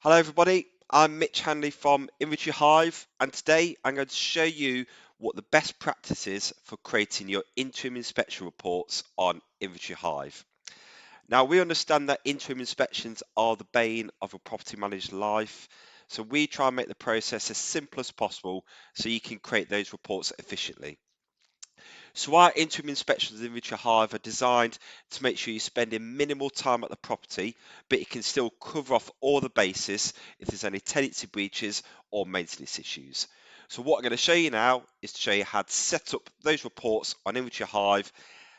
Hello everybody, I'm Mitch Hanley from Interim Hive, and today I'm going to show you what the best practice is for creating your interim inspection reports on Interim Hive. Now we understand that interim inspections are the bane of a property manager's life, so we try and make the process as simple as possible so you can create those reports efficiently. So our interim inspections in Interim Hive are designed to make sure you're spending minimal time at the property, but it can still cover off all the bases if there's any tenancy breaches or maintenance issues. So what I'm going to show you now is to show you how to set up those reports on Interim Hive,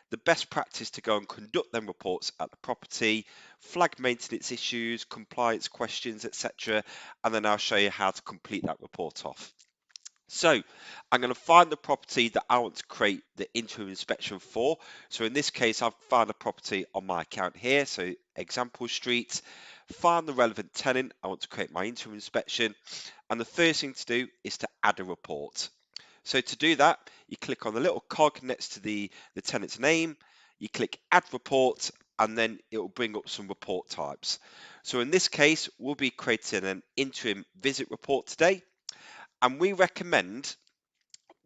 the best practice to go and conduct them reports at the property, flag maintenance issues, compliance questions, etc. And then I'll show you how to complete that report off. So I'm going to find the property that I want to create the interim inspection for. So in this case, I've found a property on my account here. So example street, find the relevant tenant. I want to create my interim inspection. And the first thing to do is to add a report. So to do that, you click on the little cog next to the tenant's name. You click add report, and then it will bring up some report types. So in this case, we'll be creating an interim visit report today. And we recommend,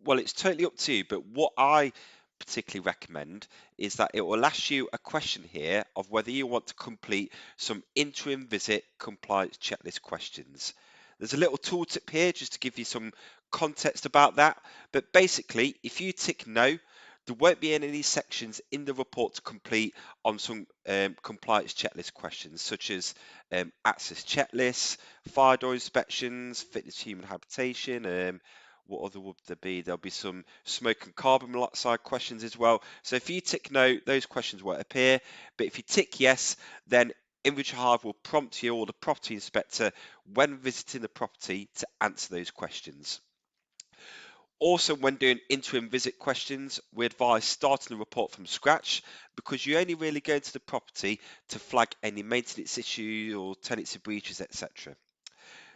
well, it's totally up to you, but what I particularly recommend is that it will ask you a question here of whether you want to complete some interim visit compliance checklist questions. There's a little tooltip here just to give you some context about that, but basically if you tick no, there won't be any sections in the report to complete on some compliance checklist questions such as access checklists, fire door inspections, fitness to human habitation, what other would there be? There'll be some smoke and carbon monoxide questions as well. So if you tick no, those questions won't appear. But if you tick yes, then Interim Hive will prompt you or the property inspector when visiting the property to answer those questions. Also, when doing interim visit questions, we advise starting the report from scratch because you only really go into the property to flag any maintenance issues or tenancy breaches, etc.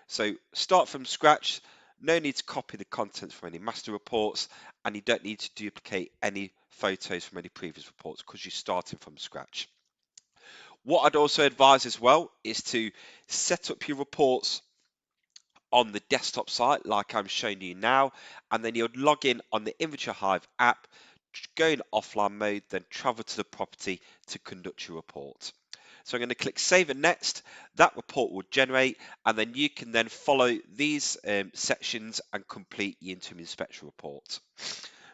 So start from scratch. No need to copy the contents from any master reports, and you don't need to duplicate any photos from any previous reports because you're starting from scratch. What I'd also advise as well is to set up your reports on the desktop site like I'm showing you now, and then you'll log in on the Interim Hive app, go in offline mode, then travel to the property to conduct your report. So I'm going to click Save and Next. That report will generate, and then you can then follow these sections and complete your interim inspection report.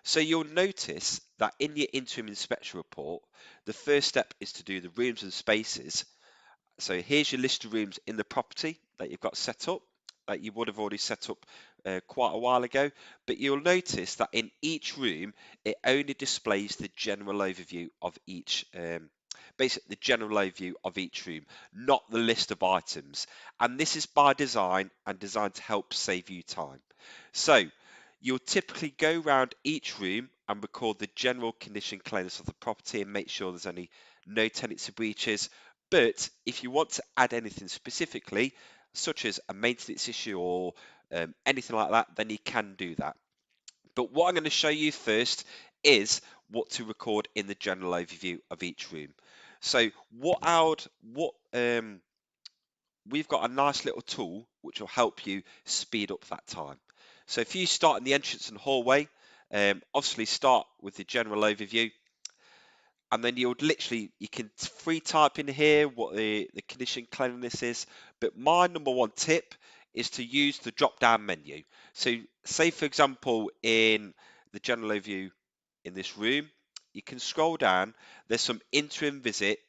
So you'll notice that in your interim inspection report, the first step is to do the rooms and spaces. So here's your list of rooms in the property that you've got set up, that you would have already set up quite a while ago. But you'll notice that in each room, it only displays the general overview of each basically the general overview of each room, not the list of items. And this is by design and designed to help save you time. So you'll typically go around each room and record the general condition clearness of the property and make sure there's no tenancy breaches. But if you want to add anything specifically, such as a maintenance issue or anything like that, then you can do that. But what I'm going to show you first is what to record in the general overview of each room. So we've got a nice little tool which will help you speed up that time. So if you start in the entrance and hallway, obviously start with the general overview, and then you can free type in here what the condition cleanliness is. But my number one tip is to use the drop down menu. So say for example in the general overview in this room, you can scroll down. There's some interim visit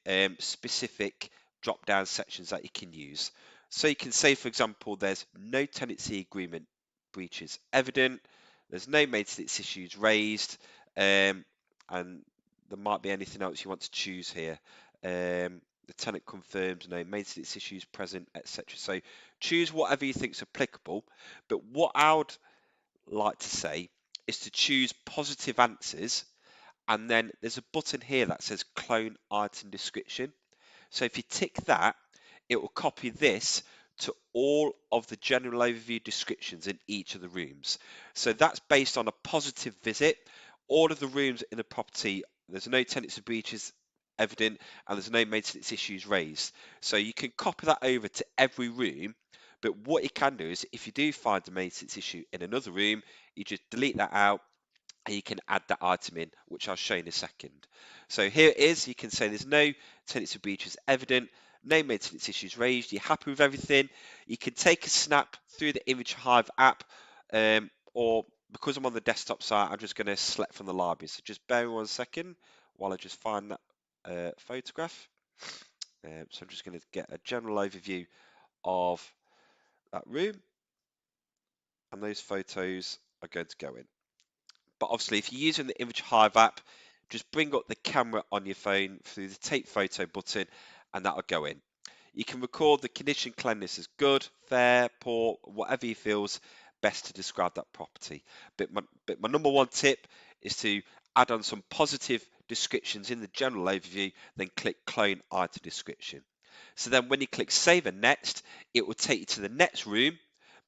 specific drop down sections that you can use. So you can say for example there's no tenancy agreement breaches evident, there's no maintenance issues raised, and there might be anything else you want to choose here. The tenant confirms no maintenance issues present, etc. So choose whatever you think is applicable. But what I would like to say is to choose positive answers, and then there's a button here that says clone item description. So if you tick that, it will copy this to all of the general overview descriptions in each of the rooms. So that's based on a positive visit. All of the rooms in the property, there's no tenancy breaches evident and there's no maintenance issues raised. So you can copy that over to every room But what you can do is if you do find a maintenance issue in another room, you just delete that out and you can add that item in, which I'll show you in a second. So here it is. You can say there's no tenancy breaches evident, no maintenance issues raised. You're happy with everything. You can take a snap through the Image Hive app, or because I'm on the desktop site, I'm just going to select from the library. So just bear with me 1 second while I just find that photograph. So I'm just going to get a general overview of that room, and those photos are going to go in. But obviously, if you're using the Image Hive app, just bring up the camera on your phone through the take photo button, and that'll go in. You can record the condition cleanliness as good, fair, poor, whatever you feels best to describe that property. But my number one tip is to add on some positive descriptions in the general overview, then click clone item description. So then when you click save and next, it will take you to the next room,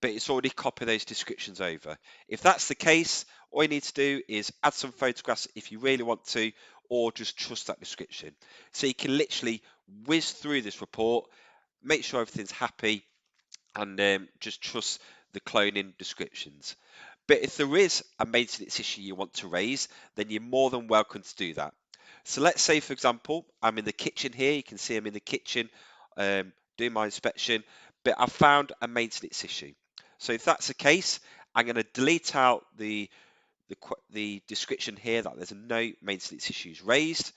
but it's already copied those descriptions over. If that's the case, all you need to do is add some photographs if you really want to, or just trust that description. So you can literally whiz through this report, make sure everything's happy, and just trust the cloning descriptions. But if there is a maintenance issue you want to raise, then you're more than welcome to do that. So let's say, for example, I'm in the kitchen here. You can see I'm in the kitchen doing my inspection, but I found a maintenance issue. So if that's the case, I'm going to delete out the description here that there's no maintenance issues raised.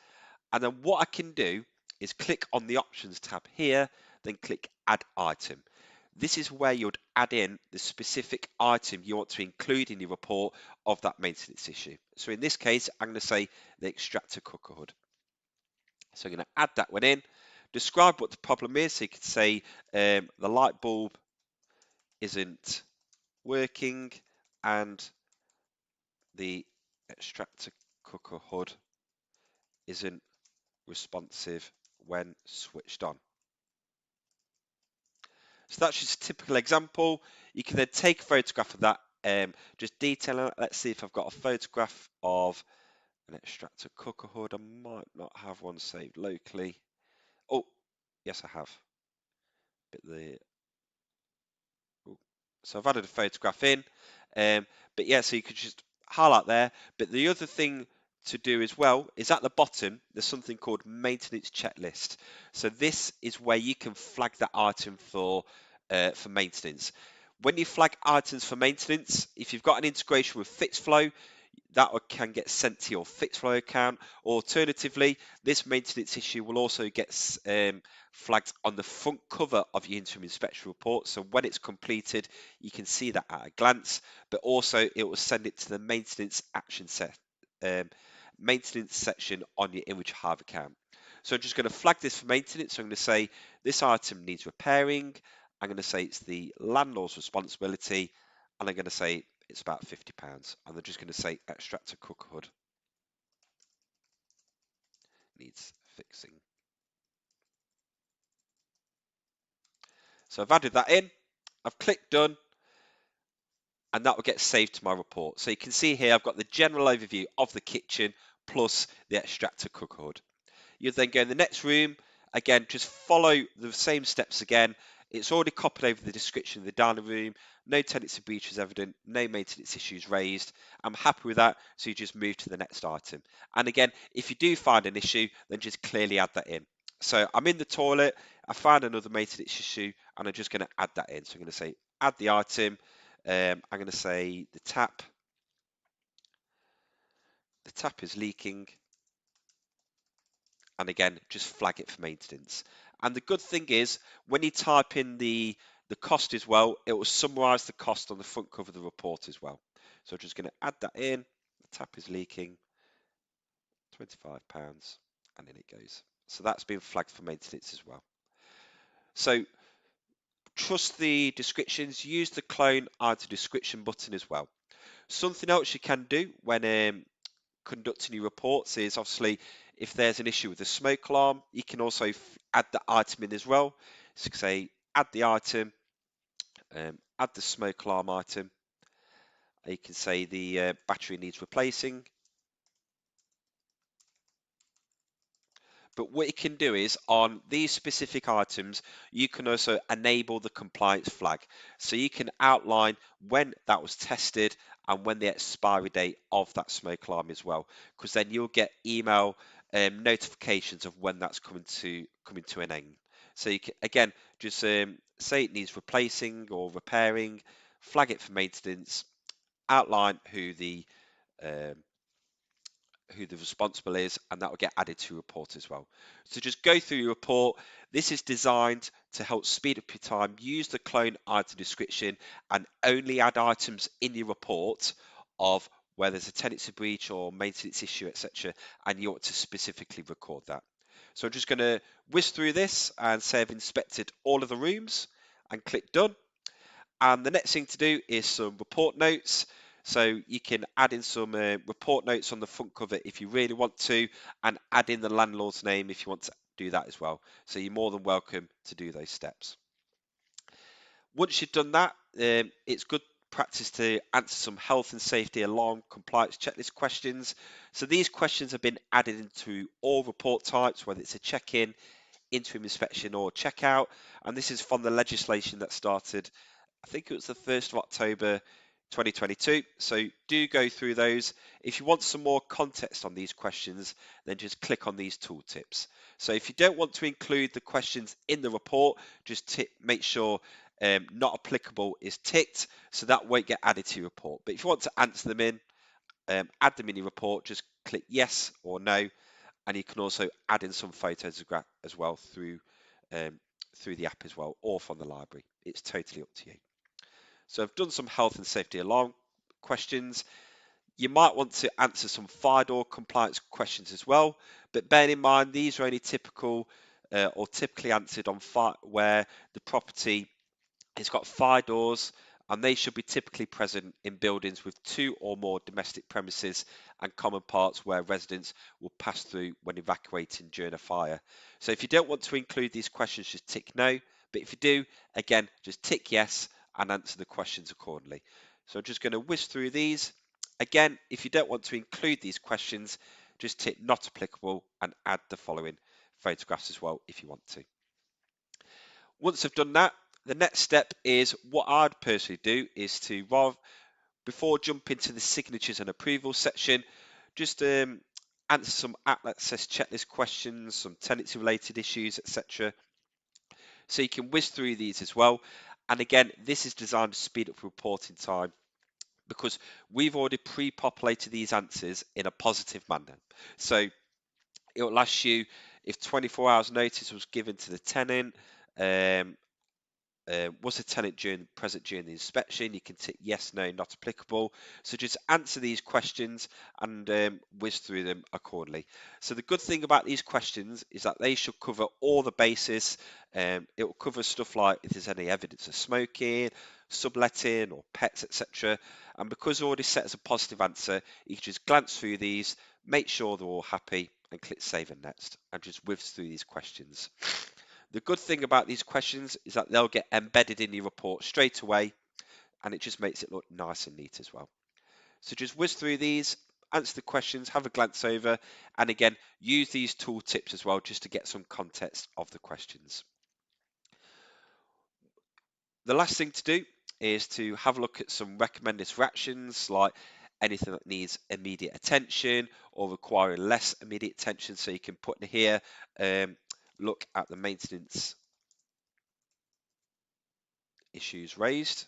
And then what I can do is click on the options tab here, then click add item. This is where you'd add in the specific item you want to include in your report of that maintenance issue. So in this case, I'm going to say the extractor cooker hood. So I'm going to add that one in, describe what the problem is. So you could say the light bulb isn't working and the extractor cooker hood isn't responsive when switched on. So that's just a typical example. You can then take a photograph of that, just detailing it. Let's see if I've got a photograph of an extractor cooker hood. I might not have one saved locally. Oh, yes, I have. So I've added a photograph in, but yeah, so you could just highlight there. But the other thing to do as well is at the bottom, there's something called maintenance checklist. So this is where you can flag that item for maintenance. When you flag items for maintenance, if you've got an integration with FixFlow, that can get sent to your FixFlow account. Alternatively, this maintenance issue will also get flagged on the front cover of your interim inspection report. So when it's completed, you can see that at a glance, but also it will send it to the maintenance action set, maintenance section on your Image Hive account. So I'm just going to flag this for maintenance. So I'm going to say this item needs repairing. I'm going to say it's the landlord's responsibility, and I'm going to say it's about £50. And they're just going to say extractor cook hood needs fixing. So I've added that in, I've clicked done, and that will get saved to my report. So you can see here I've got the general overview of the kitchen plus the extractor cook hood. You then go in the next room, again, just follow the same steps again. It's already copied over the description of the dining room. No tenancy breach is evident, no maintenance issues raised. I'm happy with that, so you just move to the next item. And again, if you do find an issue, then just clearly add that in. So I'm in the toilet, I found another maintenance issue, and I'm just going to add that in. So I'm going to say add the item. I'm going to say the tap is leaking. And again, just flag it for maintenance. And the good thing is, when you type in the cost as well, it will summarize the cost on the front cover of the report as well. So I'm just going to add that in. The tap is leaking, £25, and in it goes. So that's been flagged for maintenance as well. So trust the descriptions, use the clone item description button as well. Something else you can do when conducting your reports is obviously if there's an issue with the smoke alarm, you can also add the item in as well. So say add the item, add the smoke alarm item. You can say the battery needs replacing. But what you can do is on these specific items, you can also enable the compliance flag. So you can outline when that was tested and when the expiry date of that smoke alarm as well, because then you'll get email notifications of when that's coming to an end. So you can, again, just say it needs replacing or repairing, flag it for maintenance, outline um, who the responsible is, and that will get added to your report as well. So just go through your report. This is designed to help speed up your time. Use the clone item description and only add items in your report of where there's a tenancy breach or maintenance issue, etc. And you ought to specifically record that. So I'm just going to whiz through this and say I've inspected all of the rooms and click done. And the next thing to do is some report notes. So you can add in some report notes on the front cover if you really want to, and add in the landlord's name if you want to do that as well. So you're more than welcome to do those steps. Once you've done that, it's good practice to answer some health and safety alarm compliance checklist questions. So these questions have been added into all report types, whether it's a check-in, interim inspection or checkout. And this is from the legislation that started, I think it was the 1st of October 2022. So do go through those. If you want some more context on these questions, then just click on these tooltips. So if you don't want to include the questions in the report, just make sure not applicable is ticked, so that won't get added to your report. But if you want to answer them in, add them in your report, just click yes or no, and you can also add in some photos as well through the app as well, or from the library. It's totally up to you. So I've done some health and safety alarm questions. You might want to answer some fire door compliance questions as well, but bear in mind these are only typical or typically answered on fire where the property has got fire doors, and they should be typically present in buildings with 2 or more domestic premises and common parts where residents will pass through when evacuating during a fire. So if you don't want to include these questions, just tick no. But if you do, again, just tick yes and answer the questions accordingly. So I'm just going to whiz through these. Again, if you don't want to include these questions, just tick not applicable and add the following photographs as well if you want to. Once I've done that, the next step is what I'd personally do is to, before jumping to the signatures and approval section, just answer some access checklist questions, some tenancy related issues, etc. So you can whiz through these as well. And again, this is designed to speed up reporting time because we've already pre-populated these answers in a positive manner. So it will ask you if 24 hours notice was given to the tenant, was the tenant present during the inspection? You can tick yes, no, not applicable. So just answer these questions and whiz through them accordingly. So the good thing about these questions is that they should cover all the bases. It will cover stuff like if there's any evidence of smoking, subletting or pets, etc. And because they're already set as a positive answer, you can just glance through these, make sure they're all happy and click save and next and just whiz through these questions. The good thing about these questions is that they'll get embedded in your report straight away, and it just makes it look nice and neat as well. So just whiz through these, answer the questions, have a glance over, and again, use these tool tips as well just to get some context of the questions. The last thing to do is to have a look at some recommended for actions, like anything that needs immediate attention or requiring less immediate attention. So you can put in here, look at the maintenance issues raised.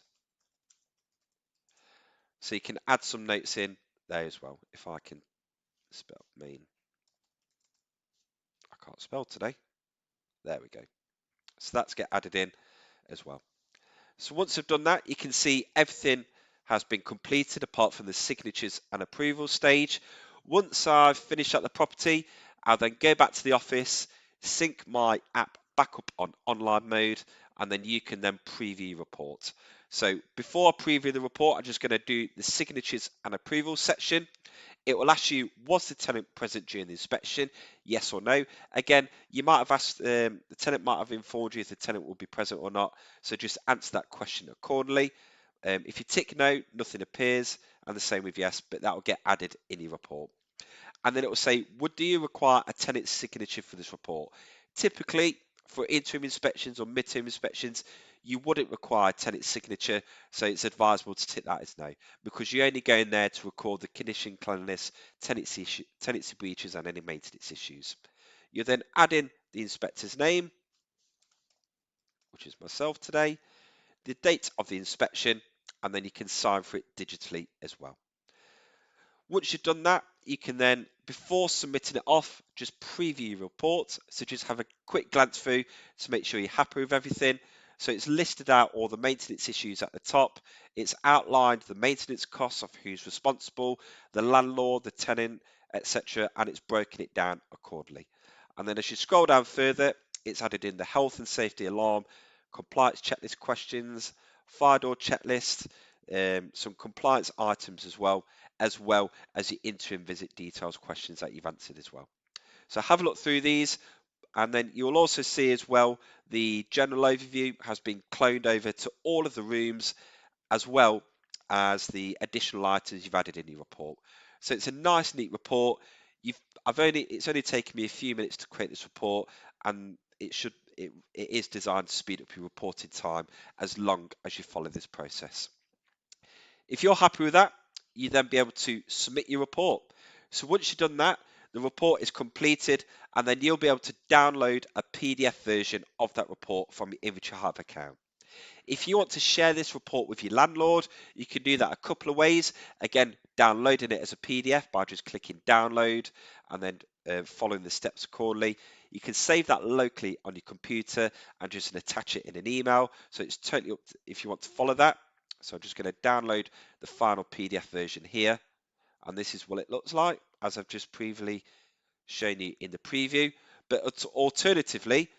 So you can add some notes in there as well. If I can spell mean, I can't spell today. There we go. So that's get added in as well. So once I've done that, you can see everything has been completed apart from the signatures and approval stage. Once I've finished at the property, I'll then go back to the office, sync my app back up on online mode, and then you can then preview report. So before I preview the report, I'm just going to do the signatures and approval section. It will ask you, was the tenant present during the inspection? Yes or no. Again, you might have asked, the tenant might have informed you if the tenant will be present or not. So just answer that question accordingly. If you tick no, nothing appears, and the same with yes, but that will get added in your report. and then it will say, do you require a tenant's signature for this report? Typically, for interim inspections or midterm inspections, you wouldn't require a tenant's signature, so it's advisable to tick that as no, because you're only going there to record the condition, cleanliness, tenancy breaches, and any maintenance issues. You then add in the inspector's name, which is myself today, the date of the inspection, and then you can sign for it digitally as well. Once you've done that, you can then, before submitting it off, just preview your report. So just have a quick glance through to make sure you're happy with everything. So it's listed out all the maintenance issues at the top. It's outlined the maintenance costs of who's responsible, the landlord, the tenant, etc. And it's broken it down accordingly. And then as you scroll down further, it's added in the health and safety alarm, compliance checklist questions, fire door checklist, some compliance items as well as the interim visit details questions that you've answered as well. So have a look through these, and then you'll also see as well the general overview has been cloned over to all of the rooms, as well as the additional items you've added in your report. So it's a nice, neat report. It's only taken me a few minutes to create this report, and it is designed to speed up your reporting time as long as you follow this process. If you're happy with that, you then be able to submit your report. So once you've done that, the report is completed, and then you'll be able to download a PDF version of that report from your Inventory Hive account. If you want to share this report with your landlord, you can do that a couple of ways. Again, downloading it as a PDF by just clicking download and then following the steps accordingly. You can save that locally on your computer and just attach it in an email. So it's totally up to if you want to follow that. So I'm just going to download the final PDF version here. And this is what it looks like, as I've just previously shown you in the preview. But alternatively,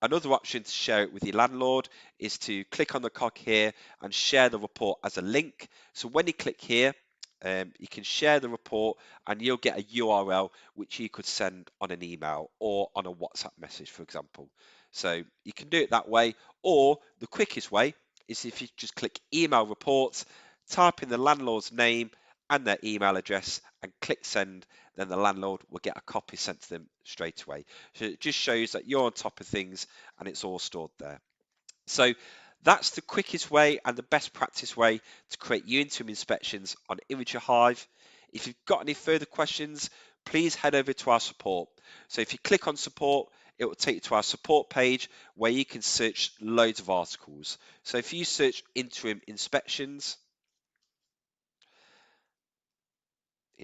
another option to share it with your landlord is to click on the cog here and share the report as a link. So when you click here, you can share the report and you'll get a URL which you could send on an email or on a WhatsApp message, for example. So you can do it that way, or the quickest way is if you just click email reports, type in the landlord's name and their email address and click send, then the landlord will get a copy sent to them straight away. So it just shows that you're on top of things and it's all stored there. So that's the quickest way and the best practice way to create your interim inspections on Inventory Hive. If you've got any further questions, please head over to our support. So if you click on support, it will take you to our support page where you can search loads of articles. So if you search interim inspections,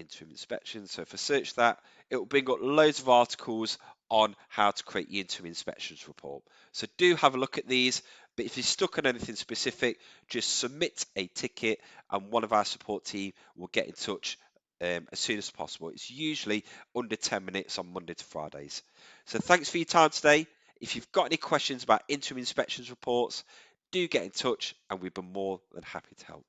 so if I search that, it will bring up loads of articles on how to create your interim inspections report. So do have a look at these, but if you're stuck on anything specific, just submit a ticket and one of our support team will get in touch as soon as possible. It's usually under 10 minutes on Monday to Fridays. So thanks for your time today. If you've got any questions about interim inspections reports, do get in touch and we'd be more than happy to help.